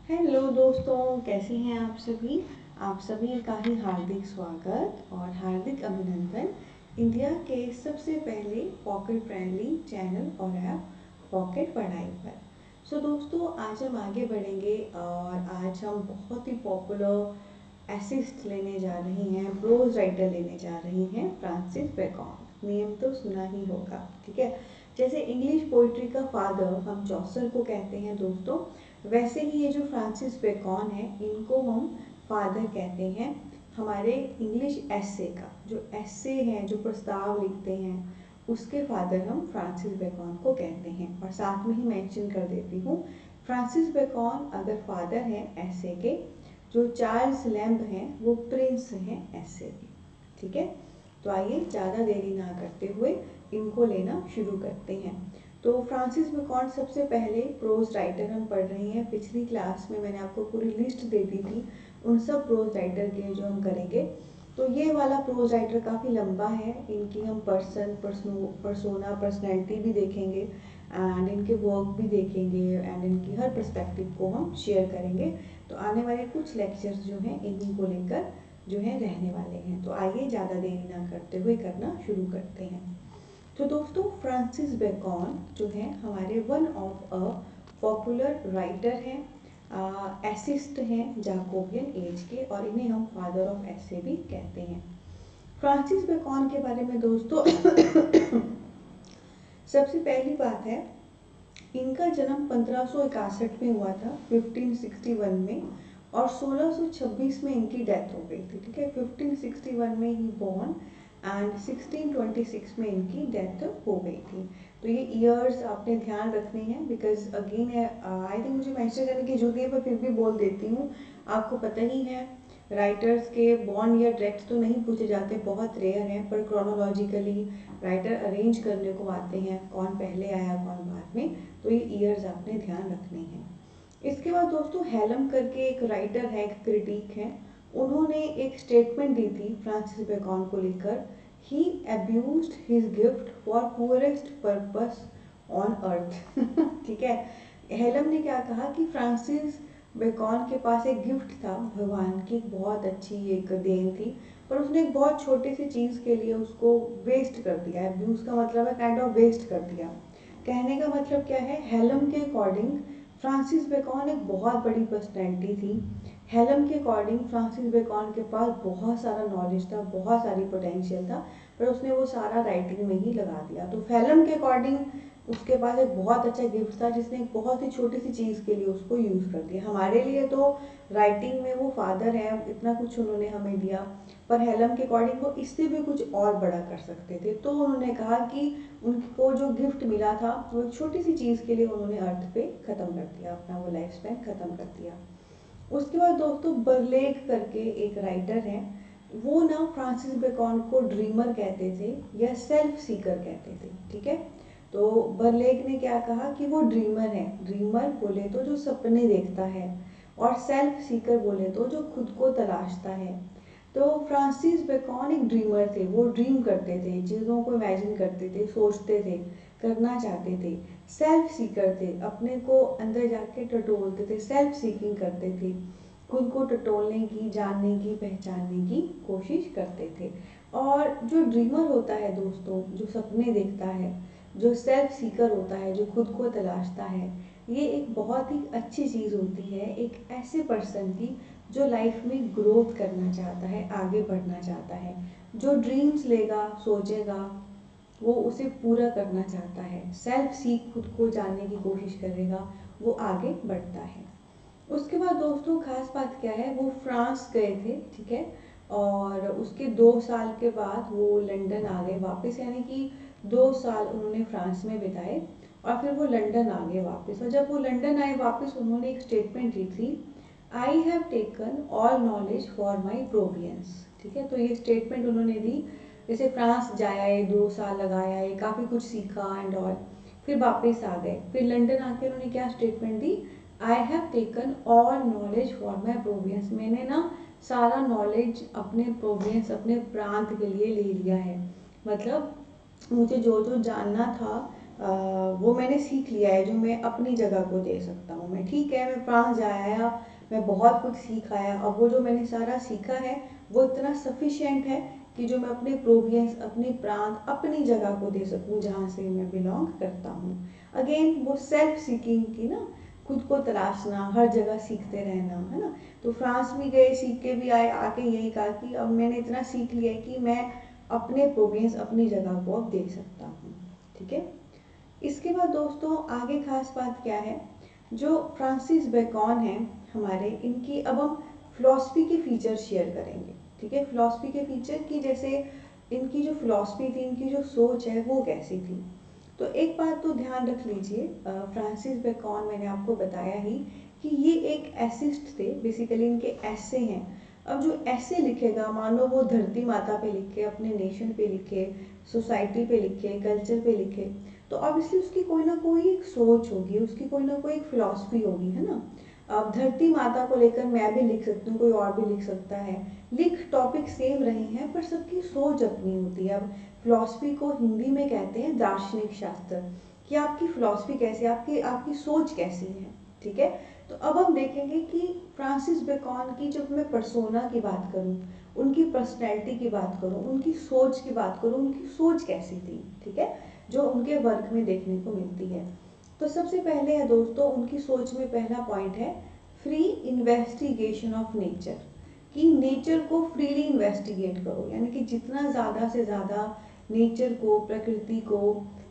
Hello दोस्तों, कैसे हैं आप सभी। आप सभी का ही हार्दिक स्वागत और हार्दिक अभिनंदन इंडिया के सबसे पहले पॉकेट फ्रेंडली चैनल और ऐप पॉकेट पढ़ाई पर। दोस्तों, आज हम आगे बढ़ेंगे और आज हम बहुत ही पॉपुलर एसिस्ट लेने जा रही हैं, प्रोज राइटर लेने जा रही हैं, फ्रांसिस बेकन। नेम तो सुना ही होगा, ठीक है। जैसे इंग्लिश पोइट्री का फादर हम चौसर को कहते हैं दोस्तों, वैसे ही ये जो फ्रांसिस बेकन है इनको हम फादर कहते हैं हमारे इंग्लिश एस्से का। जो एस्से हैं, जो प्रस्ताव लिखते हैं, उसके फादर हम फ्रांसिस बेकन को कहते हैं। और साथ में ही मेंशन कर देती हूँ, फ्रांसिस बेकन अगर फादर हैं एस्से के, जो चार्ल्स लैम्ब हैं वो प्रिंस हैं एस्से के, ठीक है। तो आइए ज़्यादा देरी ना करते हुए इनको लेना शुरू करते हैं। तो फ्रांसिस बेकन सबसे पहले प्रोज राइटर हम पढ़ रहे हैं। पिछली क्लास में मैंने आपको पूरी लिस्ट दे दी थी उन सब प्रोज राइटर के जो हम करेंगे। तो ये वाला प्रोज राइटर काफ़ी लंबा है, इनकी हम पर्सोना पर्सनैलिटी भी देखेंगे एंड इनके वर्क भी देखेंगे एंड इनकी हर पर्सपेक्टिव को हम शेयर करेंगे। तो आने वाले कुछ लेक्चर्स जो हैं इन्हीं को लेकर जो है रहने वाले हैं। तो आइए ज़्यादा देरी ना करते हुए करना शुरू करते हैं। तो दोस्तों, फ्रांसिस बेकन जो है हमारे one of a popular writer हैं, एसिस्ट हैं जाकोबियन एज के, और इन्हें हम फादर ऑफ एसे भी कहते हैं। फ्रांसिस बेकन के बारे में दोस्तों सबसे पहली बात है, इनका जन्म 1561 में हुआ था, 1561 में, और 1626 में इनकी डेथ हो गई थी, ठीक है। 1561 में ही बॉर्न एंड 1626 में इनकी डेथ हो गई थी। तो ये ईयर्स आपने ध्यान रखने हैं, बिकॉज अगेन है, आई थिंक मुझे मेंशन करने की जरूरत है पर फिर भी बोल देती हूँ। आपको पता ही है राइटर्स के बॉर्न ईयर डायरेक्ट तो नहीं पूछे जाते, बहुत रेयर हैं, पर क्रोनोलॉजिकली राइटर अरेंज करने को आते हैं, कौन पहले आया कौन बाद में। तो ये ईयर्स आपने ध्यान रखने हैं। इसके बाद दोस्तों, हेलम करके एक राइटर है, एक क्रिटिक है, उन्होंने एक स्टेटमेंट दी थी फ्रांसिस बेकन को लेकर। He abused his gift for poorest purpose on earth ठीक है। हेलम ने क्या कहा कि फ्रांसिस बेकन के पास एक गिफ्ट था, भगवान की बहुत अच्छी एक देन थी, पर उसने एक बहुत छोटी सी चीज़ के लिए उसको वेस्ट कर दिया। अब्यूज का मतलब है काइंड ऑफ वेस्ट कर दिया। कहने का मतलब क्या है, हेलम के अकॉर्डिंग फ्रांसिस बेकन एक बहुत बड़ी पर्सनैलिटी थी। हेलम के अकॉर्डिंग फ्रांसिस बेकन के पास बहुत सारा नॉलेज था, बहुत सारी पोटेंशियल था, पर उसने वो सारा राइटिंग में ही लगा दिया। तो हेलम के अकॉर्डिंग उसके पास एक बहुत अच्छा गिफ्ट था, जिसने एक बहुत ही छोटी सी चीज़ के लिए उसको यूज़ कर दिया। हमारे लिए तो राइटिंग में वो फादर है, इतना कुछ उन्होंने हमें दिया, पर हेलम के अकॉर्डिंग वो इससे भी कुछ और बड़ा कर सकते थे। तो उन्होंने कहा कि उनको जो गिफ्ट मिला था वो एक छोटी सी चीज़ के लिए उन्होंने अर्थ पे ख़त्म कर दिया, अपना वो लाइफ स्पैन ख़त्म कर दिया। उसके बाद दोस्तों, बर्लेग करके एक राइटर है, वो ना फ्रांसिस बेकन को ड्रीमर कहते थे या सेल्फ सीकर कहते थे, ठीक है। तो बर्लेग ने क्या कहा कि वो ड्रीमर है। ड्रीमर बोले तो जो सपने देखता है, और सेल्फ सीकर बोले तो जो खुद को तलाशता है। तो फ्रांसिस बेकन एक ड्रीमर थे, वो ड्रीम करते थे, चीज़ों को इमेजिन करते थे, सोचते थे, करना चाहते थे। सेल्फ सीकर थे, अपने को अंदर जाके टटोलते थे, सेल्फ सीकिंग करते थे, खुद को टटोलने की, जानने की, पहचानने की कोशिश करते थे। और जो ड्रीमर होता है दोस्तों, जो सपने देखता है, जो सेल्फ सीकर होता है, जो खुद को तलाशता है, ये एक बहुत ही अच्छी चीज़ होती है एक ऐसे पर्सन की जो लाइफ में ग्रोथ करना चाहता है, आगे बढ़ना चाहता है। जो ड्रीम्स लेगा, सोचेगा, वो उसे पूरा करना चाहता है, सेल्फ सीख खुद को जानने की कोशिश करेगा, वो आगे बढ़ता है। उसके बाद दोस्तों, खास बात क्या है, वो फ्रांस गए थे, ठीक है, और उसके 2 साल के बाद वो लंदन आ गए वापस, यानी कि 2 साल उन्होंने फ्रांस में बिताए और फिर वो लंदन आ गए वापस। और जब वो लंदन आए वापस, उन्होंने एक स्टेटमेंट दी थी, I have taken all knowledge for my प्रोवियंस, ठीक है। तो ये स्टेटमेंट उन्होंने दी, जैसे फ्रांस जाया है, 2 साल लगाया है, काफ़ी कुछ सीखा एंड ऑल, फिर वापस आ गए, फिर लंदन आके उन्होंने क्या statement the, I have taken all knowledge for my प्रोवियंस, मैंने ना सारा नॉलेज अपने प्रोवियंस, अपने प्रांत के लिए ले लिया है। मतलब मुझे जो जो जानना था वो मैंने सीख लिया है जो मैं अपनी जगह को दे सकता हूँ। मैं ठीक है, मैं फ्रांस जा आया, मैं बहुत कुछ सीख आया, अब वो जो मैंने सारा सीखा है वो इतना सफिशिएंट है कि जो मैं अपने प्रोविंस, अपने प्रांत, अपनी जगह को दे सकूँ जहाँ से मैं बिलोंग करता हूँ। अगेन वो सेल्फ सीकिंग की ना, खुद को तलाशना, हर जगह सीखते रहना, है ना। तो फ्रांस भी गए, सीख के भी आए, आके यही कहा कि अब मैंने इतना सीख लिया है कि मैं अपने प्रोविंस, अपनी जगह को अब दे सकता हूँ। ठीक है। इसके बाद दोस्तों आगे खास बात क्या है, जो फ्रांसिस बेकन हैं हमारे, इनकी अब हम फिलॉसफी के फीचर शेयर करेंगे। ठीक है, फिलॉसफी के फीचर की, जैसे इनकी जो फिलॉसफी थी, इनकी जो सोच है वो कैसी थी। तो एक बात तो ध्यान रख लीजिए, फ्रांसिस बेकन मैंने आपको बताया ही कि ये एक एसिस्ट थे, बेसिकली इनके ऐसे हैं। अब जो ऐसे लिखेगा, मान लो वो धरती माता पे लिखे, अपने नेशन पे लिखे, सोसाइटी पे लिखे, कल्चर पे लिखे, तो ऑब्वियसली उसकी कोई ना कोई एक सोच होगी, उसकी कोई ना कोई एक फिलॉसफी होगी, है ना। अब धरती माता को लेकर मैं भी लिख सकती हूँ, कोई और भी लिख सकता है, लिख टॉपिक सेम रहे हैं पर सबकी सोच अपनी होती है। अब फिलॉसफी को हिंदी में कहते हैं दार्शनिक शास्त्र, कि आपकी फिलॉसफी कैसी है, आपकी आपकी सोच कैसी है। ठीक है। तो अब हम देखेंगे कि फ्रांसिस बेकन की जब मैं पर्सोना की बात करूँ, उनकी पर्सनैलिटी की बात करूँ, उनकी सोच की बात करूँ, उनकी सोच कैसी थी, ठीक है, जो उनके वर्क में देखने को मिलती है। तो सबसे पहले है दोस्तों, उनकी सोच में पहला पॉइंट है फ्री इन्वेस्टिगेशन ऑफ नेचर, कि नेचर को फ्रीली इन्वेस्टिगेट करो, यानी कि जितना ज़्यादा से ज़्यादा नेचर को, प्रकृति को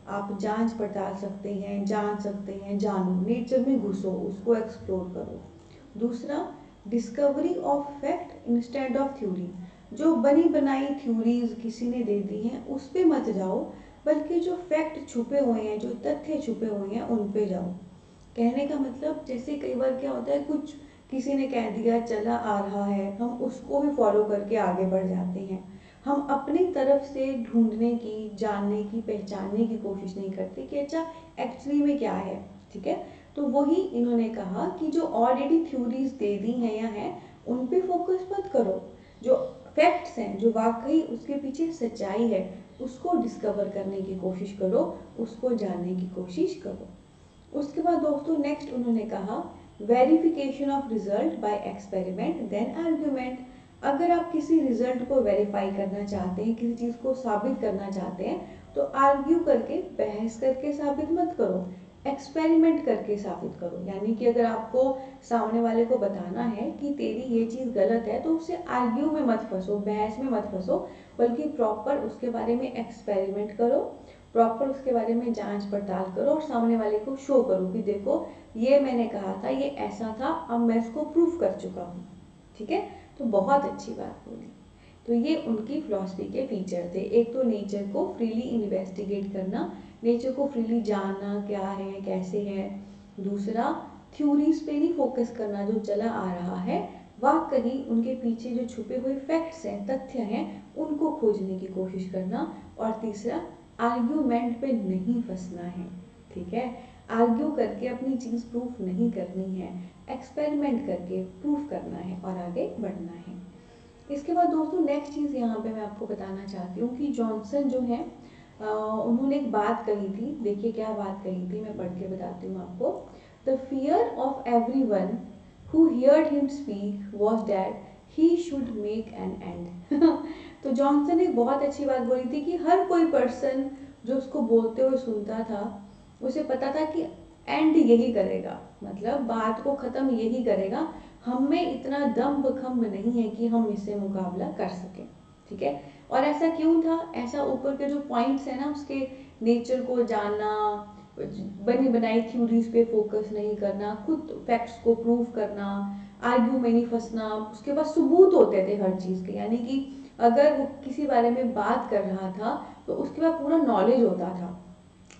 आप जांच पड़ताल सकते हैं, जान सकते हैं, जानो, नेचर में घुसो, उसको एक्सप्लोर करो। दूसरा, discovery of fact instead of theory, जो बनी बनाई थ्योरीज किसी ने दे दी हैं उस पे मत जाओ, बल्कि जो फैक्ट छुपे हुए हैं, जो तथ्य छुपे हुए हैं उन पे जाओ। कहने का मतलब, जैसे कई बार क्या होता है, कुछ किसी ने कह दिया, चला आ रहा है, हम उसको भी फॉलो करके आगे बढ़ जाते हैं, हम अपनी तरफ से ढूंढने की, जानने की, पहचानने की कोशिश नहीं करते कि अच्छा एक्चुअली में क्या है। ठीक है। तो वही इन्होंने कहा कि जो ऑलरेडी थ्योरीज दे दी हैं या हैं, उन पे फोकस मत करो, जो फैक्ट्स हैं, जो वाकई उसके पीछे सच्चाई है, उसको डिस्कवर करने की कोशिश करो, उसको जानने की कोशिश करो। उसके बाद दोस्तों नेक्स्ट उन्होंने कहा verification of result by experiment then argument. अगर आप किसी रिजल्ट को वेरीफाई करना चाहते हैं, किसी चीज़ को साबित करना चाहते हैं, तो आर्ग्यू करके, बहस करके साबित मत करो, एक्सपेरिमेंट करके साबित करो। यानी कि अगर आपको सामने वाले को बताना है कि तेरी ये चीज़ गलत है, तो उससे आर्ग्यू में मत फंसो, बहस में मत फंसो, बल्कि प्रॉपर उसके बारे में एक्सपेरिमेंट करो, प्रॉपर उसके बारे में जांच पड़ताल करो और सामने वाले को शो करो कि देखो ये मैंने कहा था, ये ऐसा था, अब मैं इसको प्रूफ कर चुका हूँ। ठीक है। तो बहुत अच्छी बात बोली। तो ये उनकी फिलॉसफी के फीचर थे। एक तो नेचर को फ्रीली इन्वेस्टिगेट करना, नेचर को फ्रीली जानना क्या है, कैसे है। दूसरा, थ्योरीज पे नहीं फोकस करना, जो चला आ रहा है, वाकई उनके पीछे जो छुपे हुए फैक्ट्स हैं, तथ्य हैं, उनको खोजने की कोशिश करना। और तीसरा, आर्ग्यूमेंट पे नहीं फंसना है। ठीक है। आर्ग्यू करके अपनी चीज़ प्रूफ नहीं करनी है, एक्सपेरिमेंट करके प्रूफ करना है और आगे बढ़ना है। इसके बाद दोस्तों नेक्स्ट चीज़ यहाँ पे मैं आपको बताना चाहती हूँ कि जॉनसन जो है, उन्होंने एक बात कही थी। देखिए क्या बात कही थी, मैं पढ़ के बताती हूँ आपको। The fear of every one who heard him speak was that he should make an and. तो जॉनसन ने बहुत अच्छी बात बोली थी कि हर कोई पर्सन जो उसको बोलते हुए सुनता था, उसे पता था कि एंड यही करेगा, मतलब बात को ख़त्म यही करेगा, हम में इतना दम्भ खम्भ नहीं है कि हम इससे मुकाबला कर सकें। ठीक है। और ऐसा क्यों था, ऐसा ऊपर के जो पॉइंट्स है ना, उसके नेचर को जानना, बनी बनाई थ्योरीज पे फोकस नहीं करना, खुद फैक्ट्स को प्रूव करना, आर्ग्यू में नहीं फंसना, उसके बाद सबूत होते थे हर चीज़ के। यानी कि अगर वो किसी बारे में बात कर रहा था तो उसके बाद पूरा नॉलेज होता था,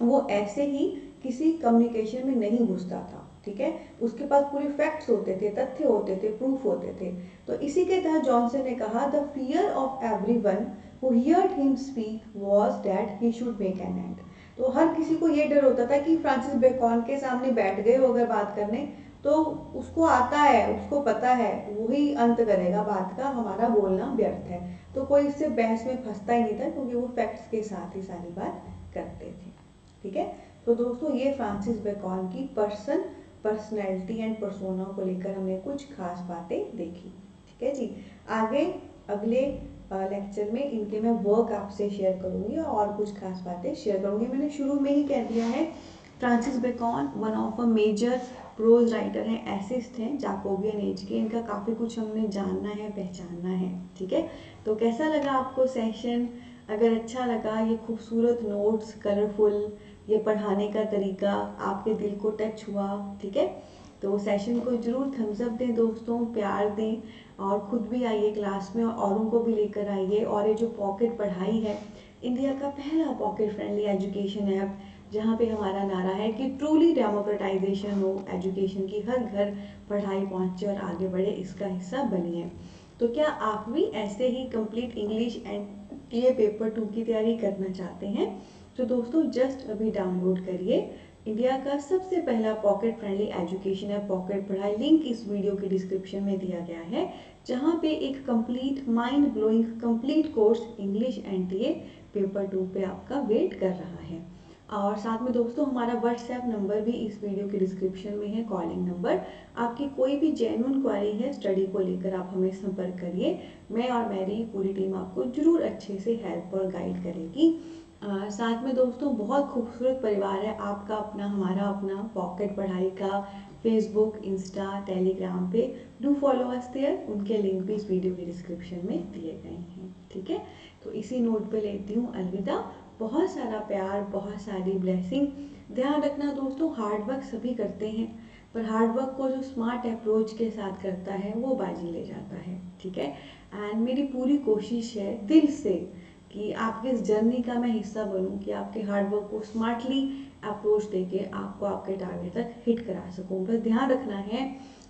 वो ऐसे ही किसी कम्युनिकेशन में नहीं घुसता था। ठीक है। उसके पास पूरे फैक्ट्स होते थे, तथ्य होते थे, प्रूफ होते थे। तो इसी के तहत जॉनसन ने कहा the fear of everyone who heard him speak was that he should make an and. तो हर किसी को ये डर होता था कि फ्रांसिस बेकन के सामने बैठ गए हो अगर बात करने, तो उसको आता है, उसको पता है, वही अंत करेगा बात का, हमारा बोलना व्यर्थ है। तो कोई इससे बहस में फंसता ही नहीं था, क्योंकि वो फैक्ट्स के साथ ही सारी बात करते थे। ठीक है। तो दोस्तों ये फ्रांसिस बेकन की पर्सनैलिटी एंड पर्सोना को लेकर हमने कुछ खास बातें देखी। ठीक है जी। आगे अगले लेक्चर में इनके मैं वर्क आपसे शेयर करूंगी और कुछ खास बातें शेयर करूंगी। मैंने शुरू में ही कह दिया है, Francis Bacon one of a major prose writer हैं, एसिस्ट हैं जाकोबियन एज के। इनका काफ़ी कुछ हमने जानना है, पहचानना है। ठीक है, तो कैसा लगा आपको सेशन? अगर अच्छा लगा, ये खूबसूरत नोट्स, कलरफुल ये पढ़ाने का तरीका आपके दिल को टच हुआ, ठीक है, तो सेशन को जरूर थम्स अप दें दोस्तों, प्यार दें और खुद भी आइए क्लास में, औरों को भी लेकर आइए। और ये जो पॉकेट पढ़ाई है, इंडिया का पहला पॉकेट फ्रेंडली एजुकेशन ऐप, जहाँ पे हमारा नारा है कि ट्रूली डेमोक्रेटाइजेशन हो एजुकेशन की, हर घर पढ़ाई पहुँचे और आगे बढ़े, इसका हिस्सा बनिए। तो क्या आप भी ऐसे ही कंप्लीट इंग्लिश एंड ये पेपर 2 की तैयारी करना चाहते हैं? तो दोस्तों जस्ट अभी डाउनलोड करिए इंडिया का सबसे पहला पॉकेट फ्रेंडली एजुकेशन है पॉकेट पढ़ाई। लिंक इस वीडियो के डिस्क्रिप्शन में दिया गया है, जहाँ पे एक complete mind blowing complete course English and TA paper 2 पे आपका वेट कर रहा है। और साथ में दोस्तों हमारा व्हाट्सएप नंबर भी इस वीडियो के डिस्क्रिप्शन में है, कॉलिंग नंबर। आपकी कोई भी जेन्युइन क्वेरी है स्टडी को लेकर, आप हमें संपर्क करिए। मैं और मेरी पूरी टीम आपको जरूर अच्छे से हेल्प और गाइड करेगी। साथ में दोस्तों बहुत खूबसूरत परिवार है आपका अपना, हमारा अपना पॉकेट पढ़ाई का, फेसबुक, इंस्टा, टेलीग्राम पे डू फॉलो अस देयर। उनके लिंक भी इस वीडियो के डिस्क्रिप्शन में दिए गए हैं। ठीक है, तो इसी नोट पे लेती हूँ अलविदा। बहुत सारा प्यार, बहुत सारी ब्लेसिंग। ध्यान रखना दोस्तों, हार्ड वर्क सभी करते हैं, पर हार्ड वर्क को जो स्मार्ट अप्रोच के साथ करता है वो बाजी ले जाता है। ठीक है, एंड मेरी पूरी कोशिश है दिल से कि आपके इस जर्नी का मैं हिस्सा बनूं, कि आपके हार्डवर्क को स्मार्टली अप्रोच देके आपको आपके टारगेट तक हिट करा सकूं। बस ध्यान रखना है,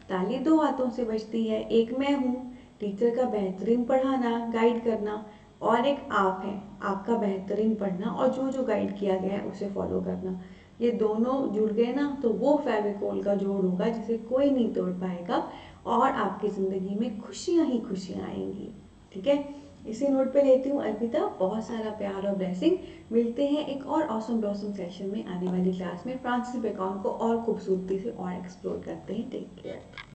ताली दो हाथों से बजती है, एक मैं हूँ टीचर का बेहतरीन पढ़ाना, गाइड करना, और एक आप हैं आपका बेहतरीन पढ़ना और जो जो गाइड किया गया है उसे फॉलो करना। ये दोनों जुड़ गए ना तो वो फेविकोल का जोड़ होगा जिसे कोई नहीं तोड़ पाएगा, और आपकी ज़िंदगी में खुशियाँ ही खुशियाँ आएंगी। ठीक है, इसी नोट पे लेती हूँ अलविदा। बहुत सारा प्यार और ब्लेसिंग। मिलते हैं एक और ऑसम ब्लॉसम सेशन में आने वाली क्लास में। फ्रांसिस बेकन को और खूबसूरती से और एक्सप्लोर करते हैं। Take care.